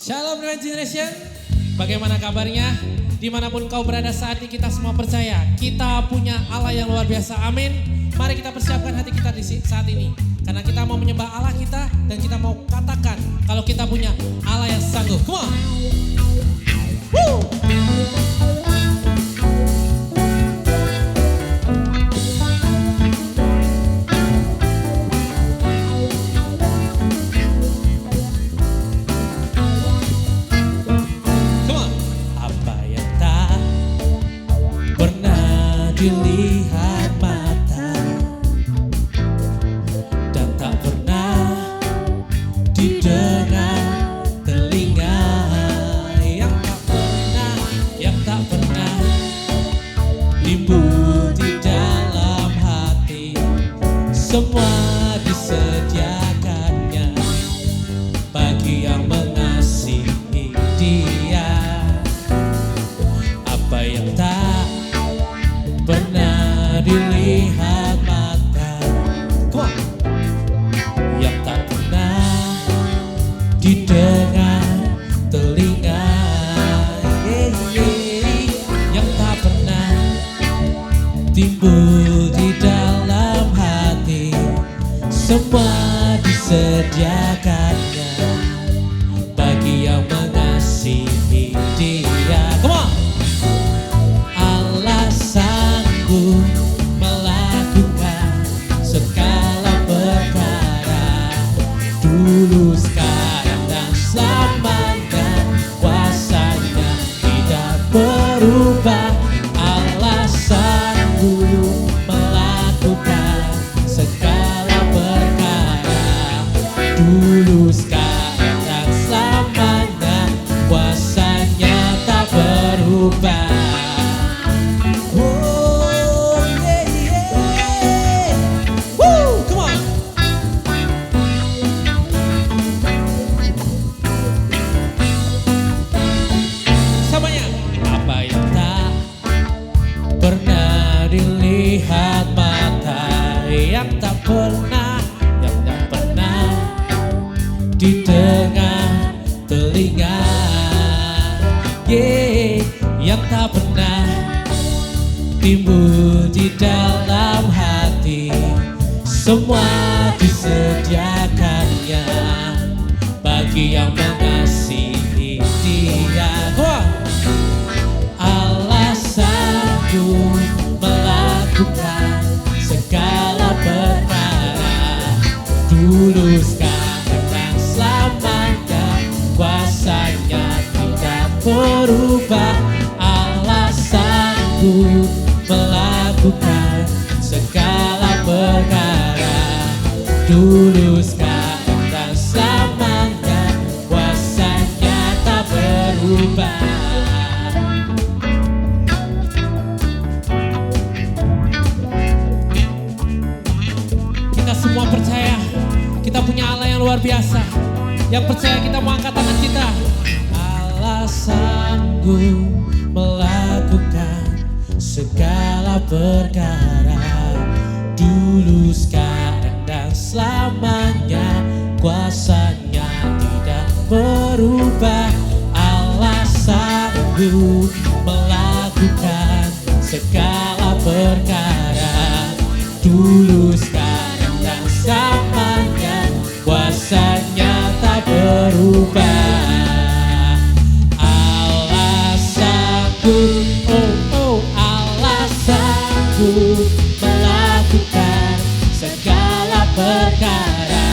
Shalom Rewind Generation, bagaimana kabarnya? Dimanapun kau berada saat ini, kita semua percaya kita punya Allah yang luar biasa, amin. Mari kita persiapkan hati kita di saat ini, karena kita mau menyembah Allah kita dan kita mau katakan kalau kita punya Allah yang sanggup. Come on. Woo! Dilihat mata dan tak pernah didengar telinga, yang tak pernah timbul di dalam hati, semua disediakannya bagi yang mengasihi Dia. Apa yang tak pernah dilihat mata, yang tak pernah didengar telinga, yang tak pernah timbul di dalam hati, semua disediakannya bagi yang mengasihi Dia. Come on. Melakukan segala perkara, dulu, sekarang, dan selamanya. Kuasanya tidak berubah. Allah sanggup melakukan segala perkara, dulu, sekarang, dan selamanya. Kuasanya tak berubah. Dilihat mata, yang tak pernah didengar telinga, yang tak pernah timbul di dalam hati, semua disediakannya bagi yang mengasihi Dia. Allah sanggup melakukan segala perkara, dulu, sekarang, dan selamanya. Kuasanya tidak berubah. Allah sanggup melakukan segala perkara, dulu, sekarang, dan selamanya. Kuasanya tak berubah. Semua percaya kita punya Allah yang luar biasa. Yang percaya kita mau angkat tangan kita. Allah sanggup melakukan segala perkara, dulu, sekarang, dan selamanya. Kuasanya tidak berubah. Allah sanggup melakukan segala perkara, dulu, sekarang, dan selamanya. Kuasanya tak berubah. Allah sanggup, Allah sanggup melakukan segala perkara,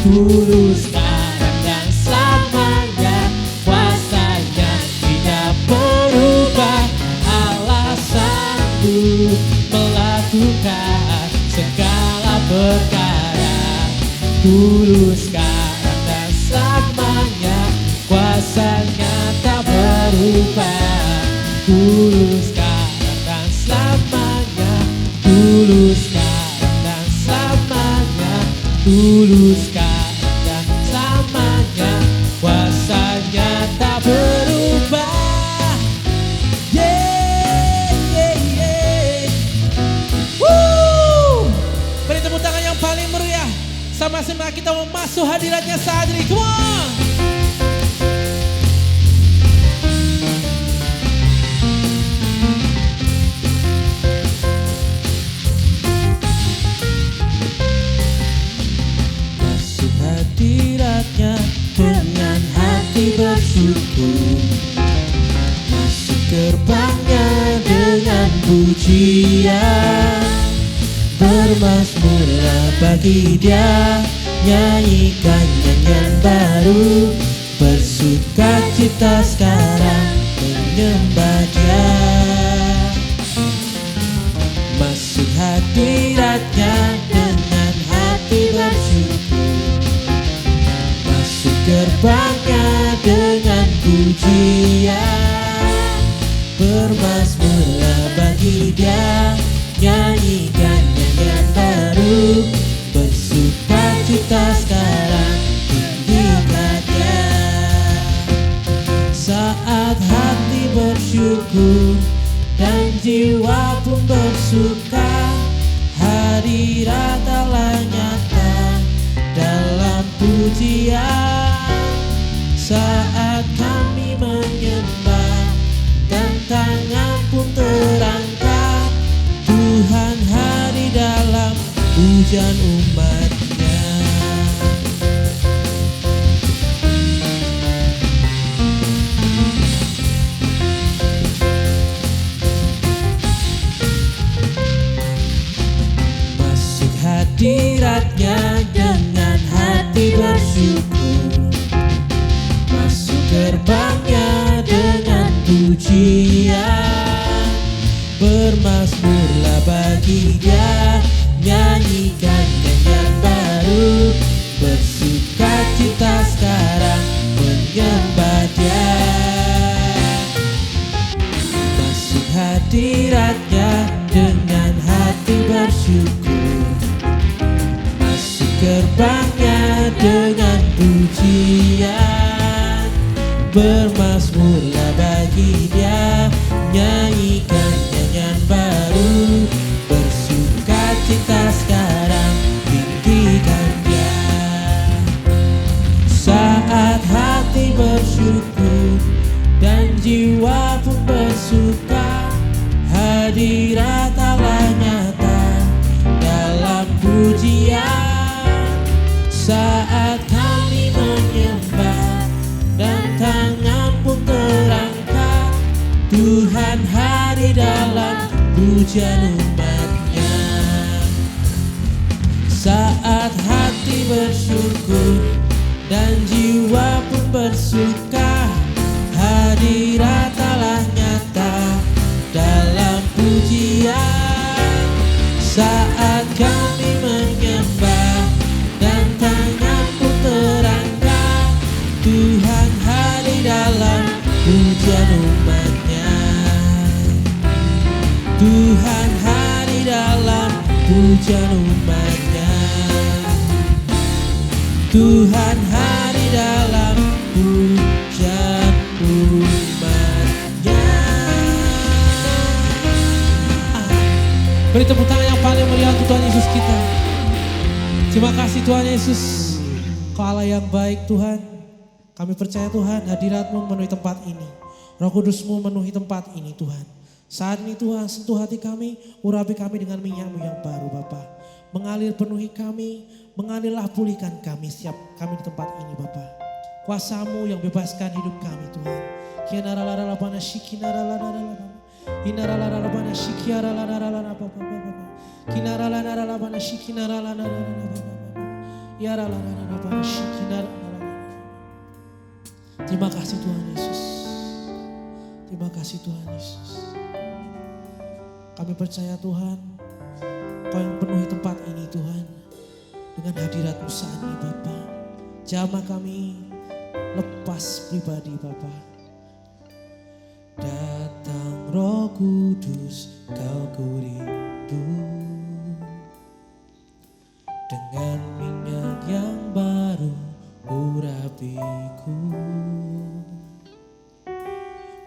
dulu, sekarang, dan selamanya. Kuasanya tidak berubah. Allah sanggup melakukan segala perkara, dulu, sekarang, dan selamanya. Kuasanya tak berubah. Dulu, sekarang, dan selamanya. Dulu, sekarang, dan selamanya. Dulu, sekarang, dan selamanya. Kuasanya tak berubah. Beri tepuk tangan yang paling meriah. Sama-sama kita mau masuk hadiratnya saat ini. Come on. bersyukur, masuk gerbangnya dengan pujian. Bermazmurlah bagi Dia, nyanyikan nyanyian baru, bersukacita sekarang menyembah Dia. Masuk hadiratnya dengan hati bersyukur, masuk gerbangnya dengan pujian. Bermazmurlah bagi Dia, nyanyikan nyanyian baru, bersukacita sekarang tinggikan Dia. Saat hati bersyukur dan jiwa pun bersuka, hadirat Allah nyata dalam pujian. Saat kami menyembah dan tangan pun terangkat, Tuhan hadir dalam pujian umat-Nya. Masuk hadiratnya dengan hati bersyukur, masuk gerbangnya dengan pujian. Bermazmurlah bagi Dia, nyanyikan nyanyian baru, bersukacita sekarang menyembah Dia. Masuk hadiratnya dengan hati bersyukur, masuk gerbangnya dengan pujian. Bermazmurlah bagi Dia, nyanyikan nyanyian baru, bersukacita sekarang tinggikan Dia. Saat hati bersyukur dan jiwa pun bersuka, hadirat Allah nyata dalam pujian. Saat kami menyembah dan tangan pun terangkat, Tuhan hadir dalam pujian umat-Nya. Saat hati bersyukur dan jiwa pun bersuka, hadirat Allah nyata dalam pujian. Saat kami menyembah dan tangan pun terangkat, Tuhan hadir dalam pujian umat-Nya. Tuhan hadir dalam pujian umat-Nya. Tuhan hadir dalam pujian umat-Nya. Beri tepuk tangan yang paling meriah untuk Tuhan Yesus kita. Terima kasih Tuhan Yesus, Kau Allah yang baik Tuhan. Kami percaya Tuhan, hadirat-Mu memenuhi tempat ini. Roh Kudus-Mu memenuhi tempat ini Tuhan. Saat ini Tuhan, sentuh hati kami, urapi kami dengan minyak-Mu yang baru Bapa. Mengalir penuhi kami, mengalirlah pulihkan kami setiap kami di tempat ini Bapa. Kuasa-Mu yang bebaskan hidup kami Tuhan. Kianaralarabana shikinaralarabana. Inaralarabana shikiaralarabana Bapa. Kinaralarabana shikinaralarabana. Yaralarabana shikinaralarabana. Terima kasih Tuhan Yesus. Terima kasih Tuhan Yesus. Kami percaya Tuhan, Kau yang penuhi tempat ini Tuhan, dengan hadirat-Mu saat ini Bapa. Jamah kami lepas pribadi Bapa. Datang Roh Kudus, Kau ku rindu, dengan minyak yang baru urapiku,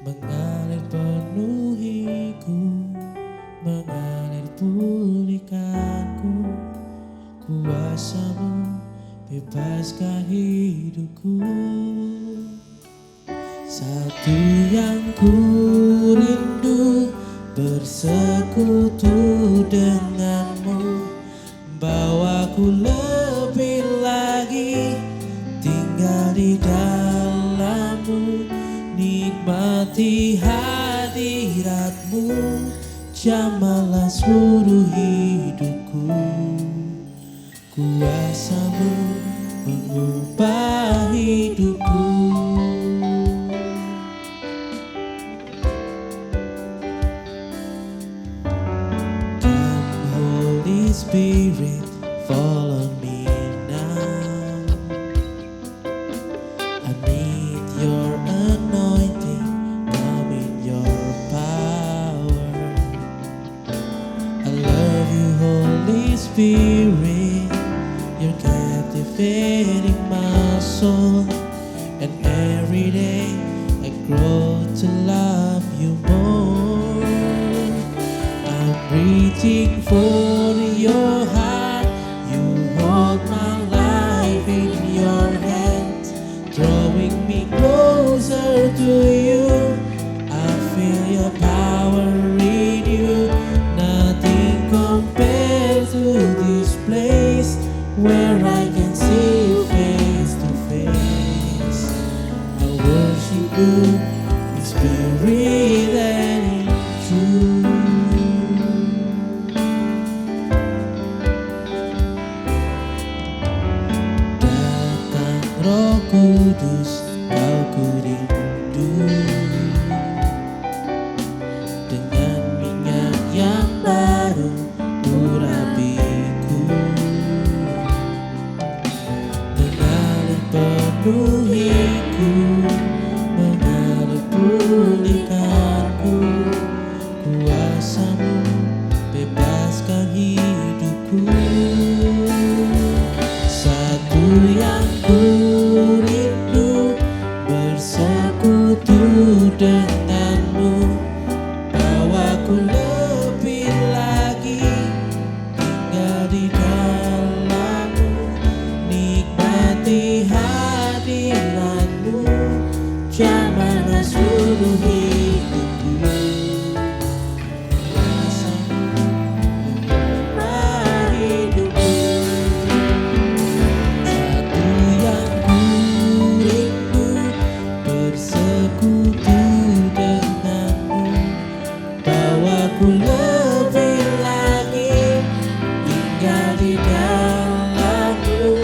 mengalir penuhiku, mengalir pulihkanku. Kuasa-Mu bebaskan hidupku. Satu yang ku rindu, bersekutu denganmu, bawaku lebih lagi tinggal di dalam-Mu, nikmati hadirat-Mu, jamahlah seluruh hidupku. Kuasa-Mu mengubah hidupku. Come Holy Spirit, follow me now. I need your anointing, come in your power. I love you, Holy Spirit, you're captivating my soul. And every day I grow to love you more. I'm reaching for your heart, you hold my life in your hands, drawing me closer to you. I feel your power in you, nothing compares to this place where I can see you face to face. I worship you in spirit and in truth. Datang Roh Kudus, kau ku rindu, dengan minyak yang baru urapiku. Mengalir penuhiku, mengalir pulihkanku. Kuasa-Mu bebaskan hidupku. Satu yang ku rindu, bersekutu denganmu. Bawaku lebih lagi, tinggal di dalam-Mu, nikmati hadirat-Mu, jamahlah seluruh hidupku. Kuasa-Mu mengubah hidupku. Satu yang ku rindu, bersekutu denganmu. Bawaku lebih lagi, tinggal di dalam-Mu,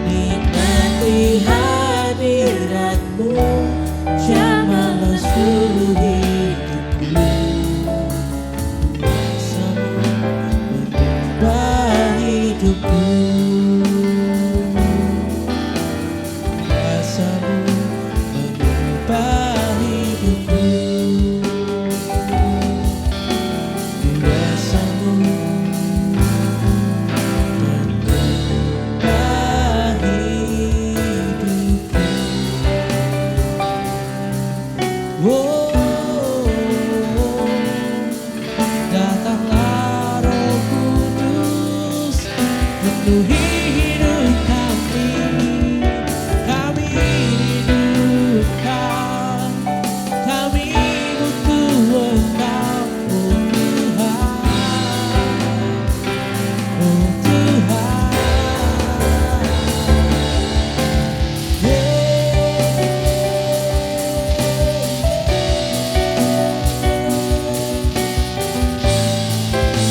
nikmati hadirat-Mu, jamahlah seluruh hidupku. Kuasa-Mu mengubah hidupku. Kuasa-Mu mengubah hidupku. Kuasa-Mu mengubah hidupku. Oh, datanglah Roh Kudus, penuhi hidup kami. Kami rindu Engkau, kami butuh Engkau, oh Tuhan, oh Tuhan.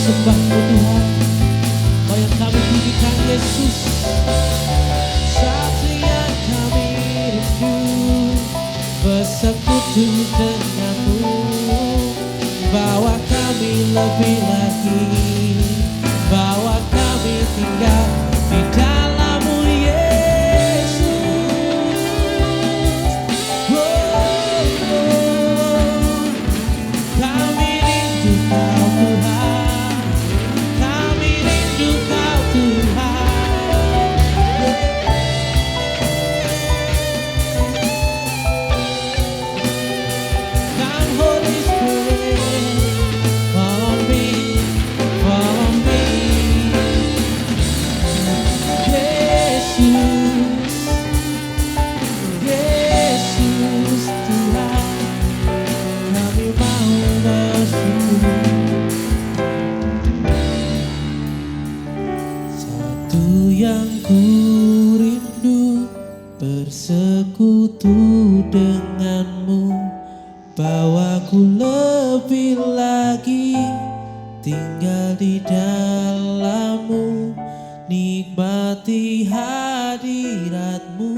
Sembah oh Tuhan, Kau yang kami tinggikan Yesus. Satu yang kami rindu, bersekutu denganmu. Bawa kami lebih lagi, bawa kami tinggal di dalam-Mu Yesus. Kami rindu Kau Tuhan, kami rindu Kau Tuhan. Come Holy Spirit, follow me bersekutu denganmu, bawaku lebih lagi tinggal di dalammu, nikmati hadiratmu,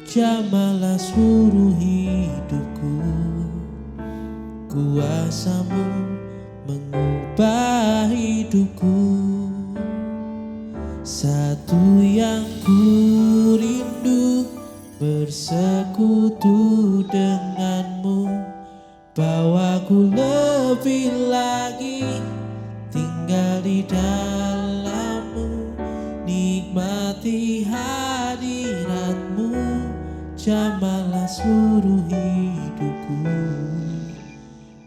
jamahlah seluruh hidupku. Kuasamu mengubah hidupku. Satu yang ku rindu, bersekutu denganmu, bawaku lebih lagi tinggal di dalammu, nikmati hadiratmu, jamahlah seluruh hidupku.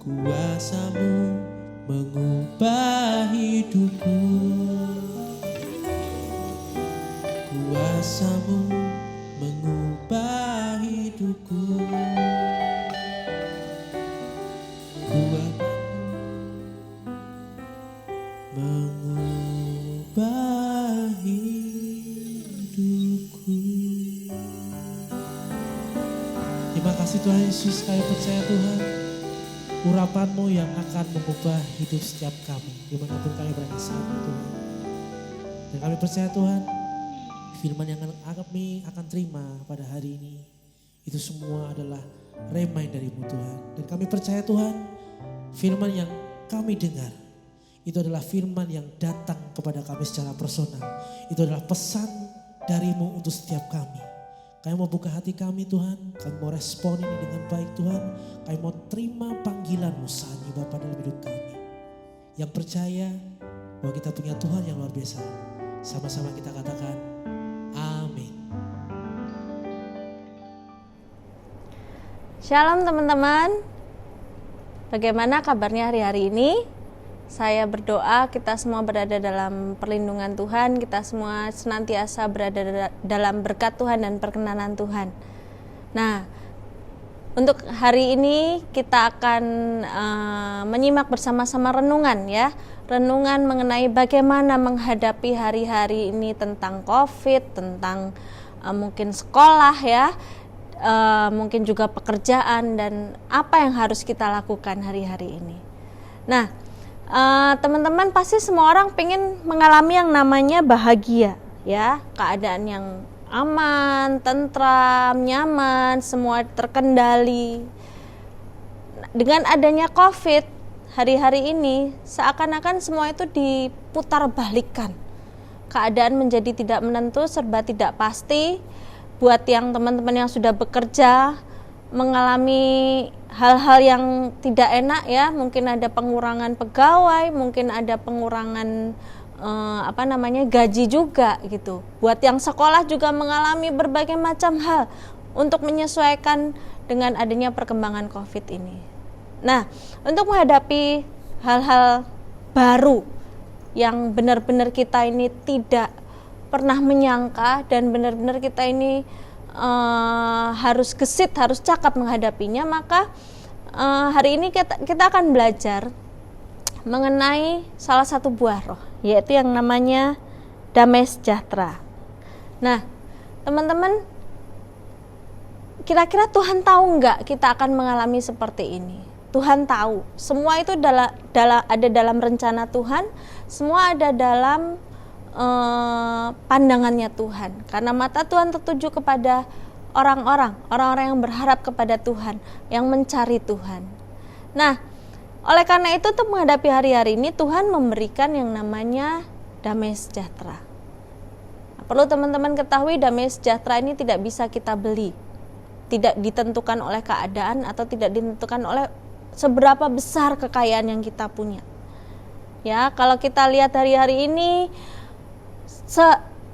Kuasamu mengubah hidupku. Kuasamu mengubah hidupku. Kuasamu mengubah hidupku. Terima kasih Tuhan Yesus, kami percaya Tuhan, urapan-Mu yang akan mengubah hidup setiap kami dimanapun kami berada saat ini Tuhan. Dan kami percaya Tuhan, firman yang kami akan terima pada hari ini, itu semua adalah remind dari-Mu Tuhan. Dan kami percaya Tuhan, firman yang kami dengar, itu adalah firman yang datang kepada kami secara personal. Itu adalah pesan dari-Mu untuk setiap kami. Kami mau buka hati kami Tuhan, kami mau respon ini dengan baik Tuhan. Kami mau terima panggilan-Mu saat ini Bapa dalam hidup kami. Yang percaya bahwa kita punya Tuhan yang luar biasa. Sama-sama kita katakan, amin. Shalom teman-teman, bagaimana kabarnya hari-hari ini? Saya berdoa kita semua berada dalam perlindungan Tuhan, kita semua senantiasa berada dalam berkat Tuhan dan perkenanan Tuhan. Nah, untuk hari ini kita akan menyimak bersama-sama renungan ya. Renungan mengenai bagaimana menghadapi hari-hari ini tentang COVID, tentang mungkin sekolah ya, mungkin juga pekerjaan dan apa yang harus kita lakukan hari-hari ini. Nah, teman-teman pasti semua orang pengen mengalami yang namanya bahagia ya, keadaan yang aman, tentram, nyaman, semua terkendali. Dengan adanya COVID hari-hari ini seakan-akan semua itu diputar balikkan. Keadaan menjadi tidak menentu, serba tidak pasti. Buat yang teman-teman yang sudah bekerja mengalami hal-hal yang tidak enak ya, mungkin ada pengurangan pegawai, mungkin ada pengurangan gaji juga gitu. Buat yang sekolah juga mengalami berbagai macam hal untuk menyesuaikan dengan adanya perkembangan COVID ini. Nah, untuk menghadapi hal-hal baru yang benar-benar kita ini tidak pernah menyangka dan benar-benar kita ini harus gesit, harus cakap menghadapinya, maka hari ini kita akan belajar mengenai salah satu buah roh, yaitu yang namanya damai sejahtera. Nah, teman-teman, kira-kira Tuhan tahu nggak kita akan mengalami seperti ini? Tuhan tahu, semua itu ada dalam rencana Tuhan, semua ada dalam pandangannya Tuhan, karena mata Tuhan tertuju kepada orang-orang yang berharap kepada Tuhan, yang mencari Tuhan. Nah, oleh karena itu untuk menghadapi hari-hari ini Tuhan memberikan yang namanya damai sejahtera. Nah, perlu teman-teman ketahui, damai sejahtera ini tidak bisa kita beli, tidak ditentukan oleh keadaan atau tidak ditentukan oleh seberapa besar kekayaan yang kita punya. Ya, kalau kita lihat hari-hari ini,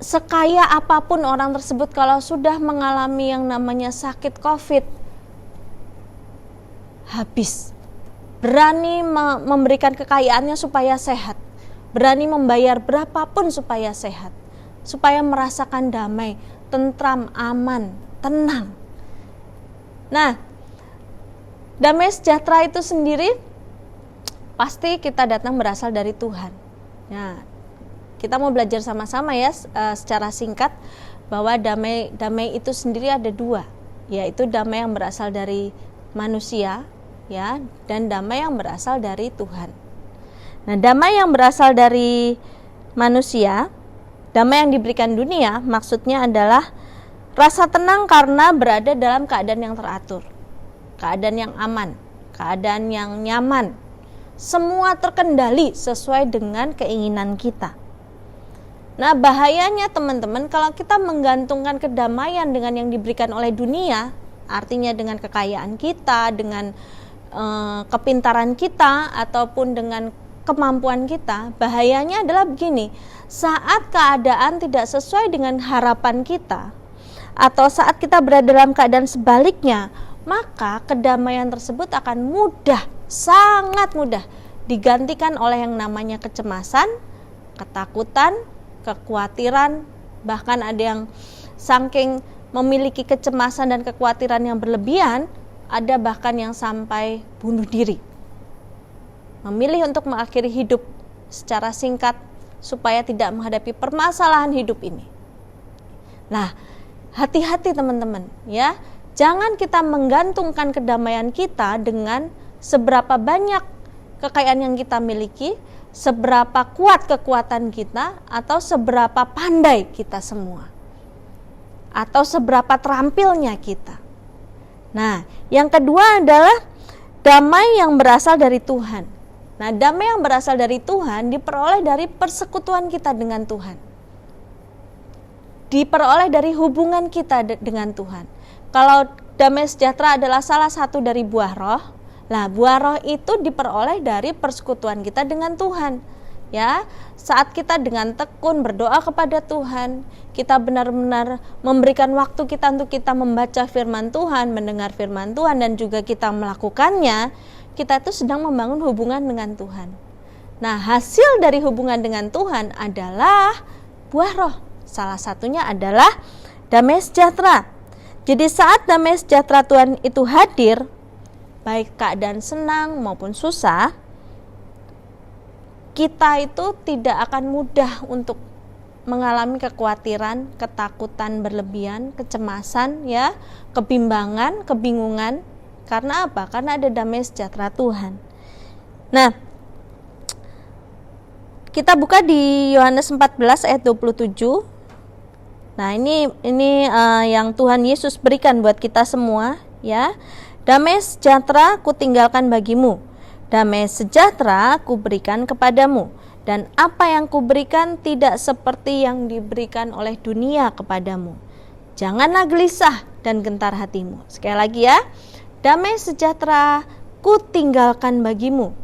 sekaya apapun orang tersebut, kalau sudah mengalami yang namanya sakit COVID, habis. Berani memberikan kekayaannya supaya sehat, berani membayar berapapun supaya sehat, supaya merasakan damai, tentram, aman, tenang. Nah, damai sejahtera itu sendiri pasti kita datang berasal dari Tuhan. Nah, kita mau belajar sama-sama ya secara singkat bahwa damai itu sendiri ada dua. yaitu damai yang berasal dari manusia, ya, dan damai yang berasal dari Tuhan. Nah, damai yang berasal dari manusia, damai yang diberikan dunia, maksudnya adalah rasa tenang karena berada dalam keadaan yang teratur, keadaan yang aman, keadaan yang nyaman. Semua terkendali sesuai dengan keinginan kita. Nah, bahayanya teman-teman, kalau kita menggantungkan kedamaian dengan yang diberikan oleh dunia, artinya dengan kekayaan kita, dengan kepintaran kita, ataupun dengan kemampuan kita, bahayanya adalah begini, saat keadaan tidak sesuai dengan harapan kita, atau saat kita berada dalam keadaan sebaliknya, maka kedamaian tersebut akan mudah, sangat mudah digantikan oleh yang namanya kecemasan, ketakutan, kekhawatiran, bahkan ada yang saking memiliki kecemasan dan kekhawatiran yang berlebihan, ada bahkan yang sampai bunuh diri. Memilih untuk mengakhiri hidup secara singkat supaya tidak menghadapi permasalahan hidup ini. Nah, hati-hati teman-teman, ya. Jangan kita menggantungkan kedamaian kita dengan seberapa banyak kekayaan yang kita miliki, seberapa kuat kekuatan kita, atau seberapa pandai kita semua, atau seberapa terampilnya kita. Nah, yang kedua adalah damai yang berasal dari Tuhan. Nah, damai yang berasal dari Tuhan diperoleh dari persekutuan kita dengan Tuhan. Diperoleh dari hubungan kita dengan Tuhan. Kalau damai sejahtera adalah salah satu dari buah roh, nah buah roh itu diperoleh dari persekutuan kita dengan Tuhan. Ya, saat kita dengan tekun berdoa kepada Tuhan, kita benar-benar memberikan waktu kita untuk kita membaca firman Tuhan, mendengar firman Tuhan, dan juga kita melakukannya, kita itu sedang membangun hubungan dengan Tuhan. Nah, hasil dari hubungan dengan Tuhan adalah buah roh. Salah satunya adalah damai sejahtera. Jadi saat damai sejahtera Tuhan itu hadir, baik keadaan senang maupun susah, kita itu tidak akan mudah untuk mengalami kekhawatiran, ketakutan berlebihan, kecemasan, ya, kebimbangan, kebingungan. Karena apa? Karena ada damai sejahtera Tuhan. Nah, kita buka di Yohanes 14 ayat 27. Nah, ini yang Tuhan Yesus berikan buat kita semua, ya. Damai sejahtera kutinggalkan bagimu, damai sejahtera kuberikan kepadamu, dan apa yang kuberikan tidak seperti yang diberikan oleh dunia kepadamu. Janganlah gelisah dan gentar hatimu. Sekali lagi ya, damai sejahtera ku tinggalkan bagimu,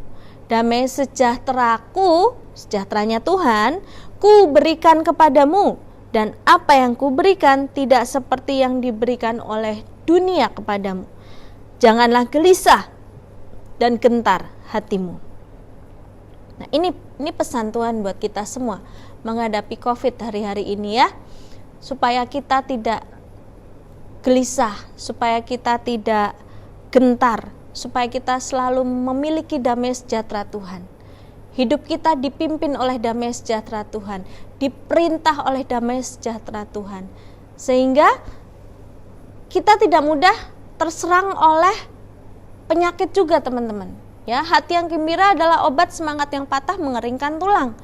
damai sejahteraku, sejahteranya Tuhan, ku berikan kepadamu, dan apa yang ku berikan tidak seperti yang diberikan oleh dunia kepadamu. Janganlah gelisah dan gentar hatimu. Nah, ini pesan Tuhan buat kita semua menghadapi COVID hari-hari ini, ya, supaya kita tidak gelisah, supaya kita tidak gentar, supaya kita selalu memiliki damai sejahtera Tuhan. Hidup kita dipimpin oleh damai sejahtera Tuhan, diperintah oleh damai sejahtera Tuhan, sehingga kita tidak mudah terserang oleh penyakit juga, teman-teman. Ya, hati yang gembira adalah obat, semangat yang patah mengeringkan tulang.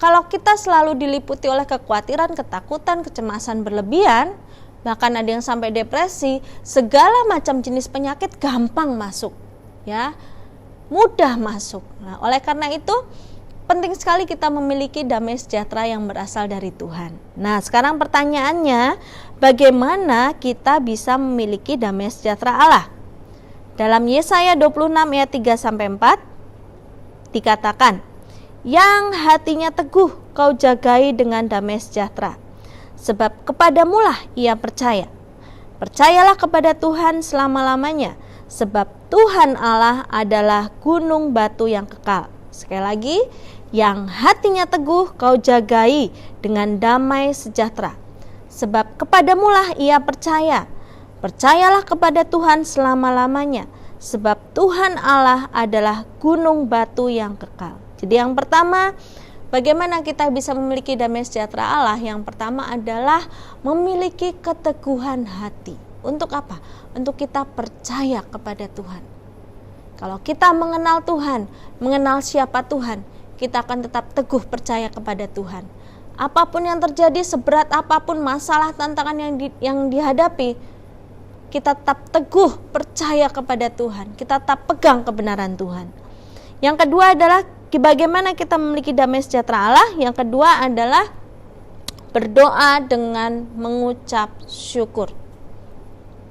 Kalau kita selalu diliputi oleh kekhawatiran, ketakutan, kecemasan berlebihan, bahkan ada yang sampai depresi, segala macam jenis penyakit gampang masuk, ya, mudah masuk. Nah, oleh karena itu penting sekali kita memiliki damai sejahtera yang berasal dari Tuhan. Nah, sekarang pertanyaannya, bagaimana kita bisa memiliki damai sejahtera Allah? Dalam Yesaya 26 ayat 3-4 dikatakan, yang hatinya teguh kau jagai dengan damai sejahtera, sebab kepadamulah ia percaya. Percayalah kepada Tuhan selama-lamanya, sebab Tuhan Allah adalah gunung batu yang kekal. Sekali lagi, yang hatinya teguh kau jagai dengan damai sejahtera, sebab kepadamulah ia percaya. Percayalah kepada Tuhan selama-lamanya, sebab Tuhan Allah adalah gunung batu yang kekal. Jadi yang pertama, bagaimana kita bisa memiliki damai sejahtera Allah? Yang pertama adalah memiliki keteguhan hati. Untuk apa? Untuk kita percaya kepada Tuhan. Kalau kita mengenal Tuhan, mengenal siapa Tuhan, kita akan tetap teguh percaya kepada Tuhan. Apapun yang terjadi, seberat apapun masalah tantangan yang dihadapi, kita tetap teguh percaya kepada Tuhan. Kita tetap pegang kebenaran Tuhan. Yang kedua adalah bagaimana kita memiliki damai sejahtera Allah. Yang kedua adalah berdoa dengan mengucap syukur.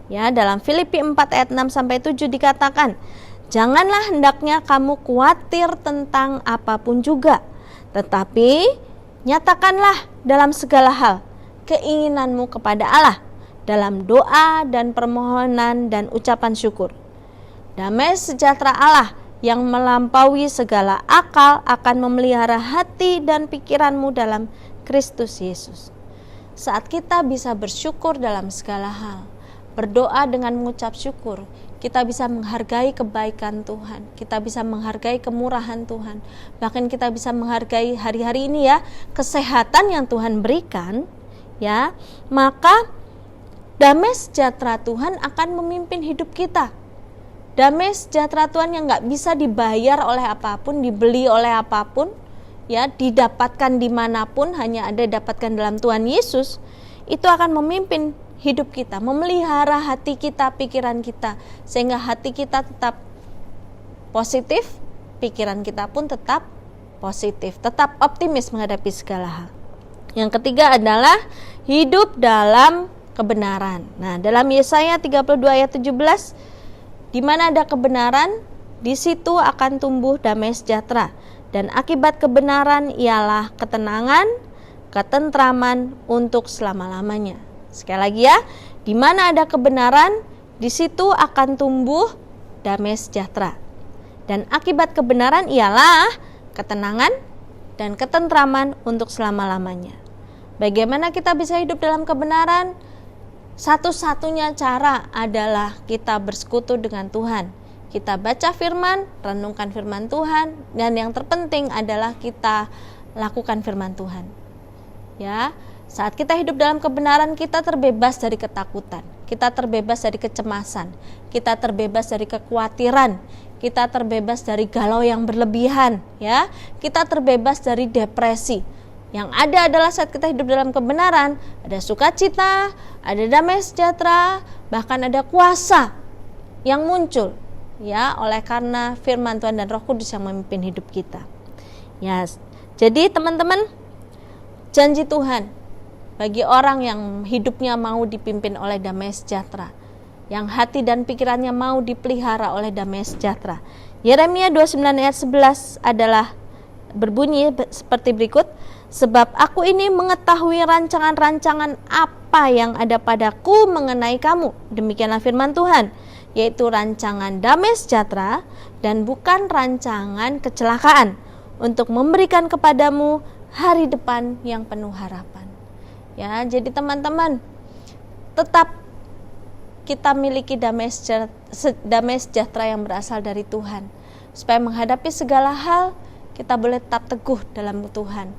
Ya, dalam Filipi 4 ayat 6 sampai 7 dikatakan, janganlah hendaknya kamu khawatir tentang apapun juga, tetapi nyatakanlah dalam segala hal keinginanmu kepada Allah dalam doa dan permohonan dan ucapan syukur. Damai sejahtera Allah yang melampaui segala akal akan memelihara hati dan pikiranmu dalam Kristus Yesus. Saat kita bisa bersyukur dalam segala hal, berdoa dengan mengucap syukur, kita bisa menghargai kebaikan Tuhan, kita bisa menghargai kemurahan Tuhan, bahkan kita bisa menghargai hari-hari ini ya, kesehatan yang Tuhan berikan, ya, maka damai sejahtera Tuhan akan memimpin hidup kita. Damai sejahtera Tuhan yang gak bisa dibayar oleh apapun, dibeli oleh apapun, ya, didapatkan dimanapun, hanya ada dapatkan dalam Tuhan Yesus, itu akan memimpin hidup kita, memelihara hati kita, pikiran kita, sehingga hati kita tetap positif, pikiran kita pun tetap positif, tetap optimis menghadapi segala hal. Yang ketiga adalah hidup dalam kebenaran. Nah, dalam Yesaya 32 ayat 17, di mana ada kebenaran, di situ akan tumbuh damai sejahtera, dan akibat kebenaran ialah ketenangan, ketentraman untuk selama-lamanya. Sekali lagi ya, di mana ada kebenaran, di situ akan tumbuh damai sejahtera. Dan akibat kebenaran ialah ketenangan dan ketentraman untuk selama-lamanya. Bagaimana kita bisa hidup dalam kebenaran? Satu-satunya cara adalah kita bersekutu dengan Tuhan. Kita baca firman, renungkan firman Tuhan, dan yang terpenting adalah kita lakukan firman Tuhan. Ya, saat kita hidup dalam kebenaran, kita terbebas dari ketakutan, kita terbebas dari kecemasan, kita terbebas dari kekhawatiran, kita terbebas dari galau yang berlebihan, ya. Kita terbebas dari depresi. Yang ada adalah saat kita hidup dalam kebenaran, ada sukacita, ada damai sejahtera, bahkan ada kuasa yang muncul, ya, oleh karena firman Tuhan dan Roh Kudus yang memimpin hidup kita. Ya, jadi teman-teman, janji Tuhan bagi orang yang hidupnya mau dipimpin oleh damai sejahtera, yang hati dan pikirannya mau dipelihara oleh damai sejahtera. Yeremia 29 ayat 11 adalah berbunyi seperti berikut, sebab aku ini mengetahui rancangan-rancangan apa yang ada padaku mengenai kamu, demikianlah firman Tuhan, yaitu rancangan damai sejahtera dan bukan rancangan kecelakaan, untuk memberikan kepadamu hari depan yang penuh harapan. Ya, jadi teman-teman, tetap kita miliki damai sejahtera yang berasal dari Tuhan, supaya menghadapi segala hal kita boleh tetap teguh dalam Tuhan.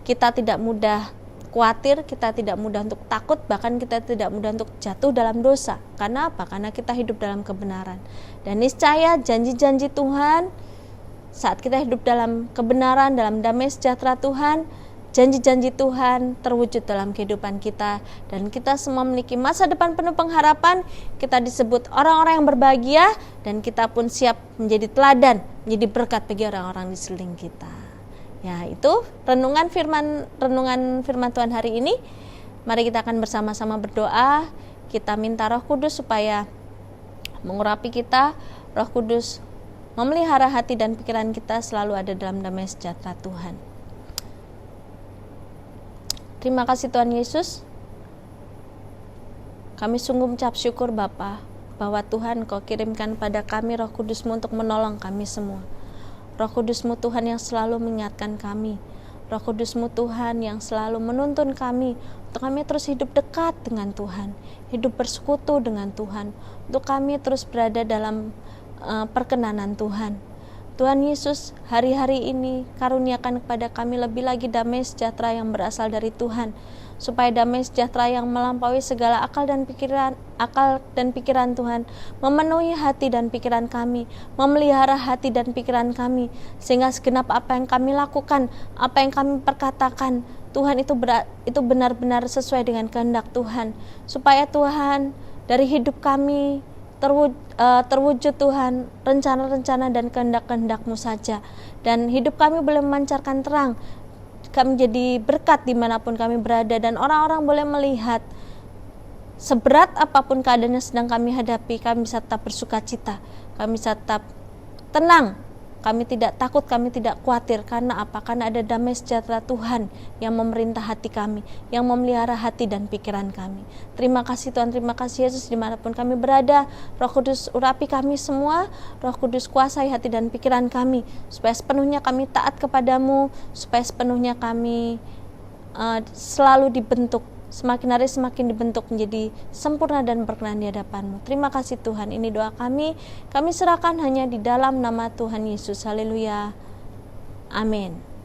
Kita tidak mudah khawatir, kita tidak mudah untuk takut, bahkan kita tidak mudah untuk jatuh dalam dosa. Karena apa? Karena kita hidup dalam kebenaran. Dan niscaya janji-janji Tuhan, saat kita hidup dalam kebenaran, dalam damai sejahtera Tuhan, janji-janji Tuhan terwujud dalam kehidupan kita, dan kita semua memiliki masa depan penuh pengharapan. Kita disebut orang-orang yang berbahagia, dan kita pun siap menjadi teladan, menjadi berkat bagi orang-orang di sekeliling kita. Ya, itu renungan firman Tuhan hari ini. Mari kita akan bersama-sama berdoa. Kita minta Roh Kudus supaya mengurapi kita. Roh Kudus memelihara hati dan pikiran kita selalu ada dalam damai sejahtera Tuhan. Terima kasih Tuhan Yesus. Kami sungguh mengucap syukur Bapa, bahwa Tuhan Kau kirimkan pada kami Roh Kudus-Mu untuk menolong kami semua. Roh Kudus-Mu Tuhan yang selalu mengingatkan kami. Roh Kudus-Mu Tuhan yang selalu menuntun kami untuk kami terus hidup dekat dengan Tuhan, hidup bersekutu dengan Tuhan, untuk kami terus berada dalam perkenanan Tuhan. Tuhan Yesus, hari-hari ini karuniakan kepada kami lebih lagi damai sejahtera yang berasal dari Tuhan, supaya damai sejahtera yang melampaui segala akal dan pikiran Tuhan memenuhi hati dan pikiran kami, memelihara hati dan pikiran kami, sehingga segenap apa yang kami lakukan, apa yang kami perkatakan, Tuhan itu benar-benar sesuai dengan kehendak Tuhan, supaya Tuhan dari hidup kami terwujud Tuhan rencana-rencana dan kehendak-kehendak-Mu saja, dan hidup kami boleh memancarkan terang, kami jadi berkat dimanapun kami berada, dan orang-orang boleh melihat seberat apapun keadaan yang sedang kami hadapi, kami bisa tetap bersuka cita, kami bisa tetap tenang, kami tidak takut, kami tidak khawatir. Karena apa? Karena ada damai sejahtera Tuhan yang memerintah hati kami, yang memelihara hati dan pikiran kami. Terima kasih Tuhan, terima kasih Yesus, dimanapun kami berada. Roh Kudus urapi kami semua, Roh Kudus kuasai hati dan pikiran kami, supaya sepenuhnya kami taat kepadamu, supaya sepenuhnya kami selalu dibentuk, semakin hari semakin dibentuk menjadi sempurna dan berkenan di hadapan-Mu. Terima kasih Tuhan, ini doa kami serahkan hanya di dalam nama Tuhan Yesus. Haleluya. Amin.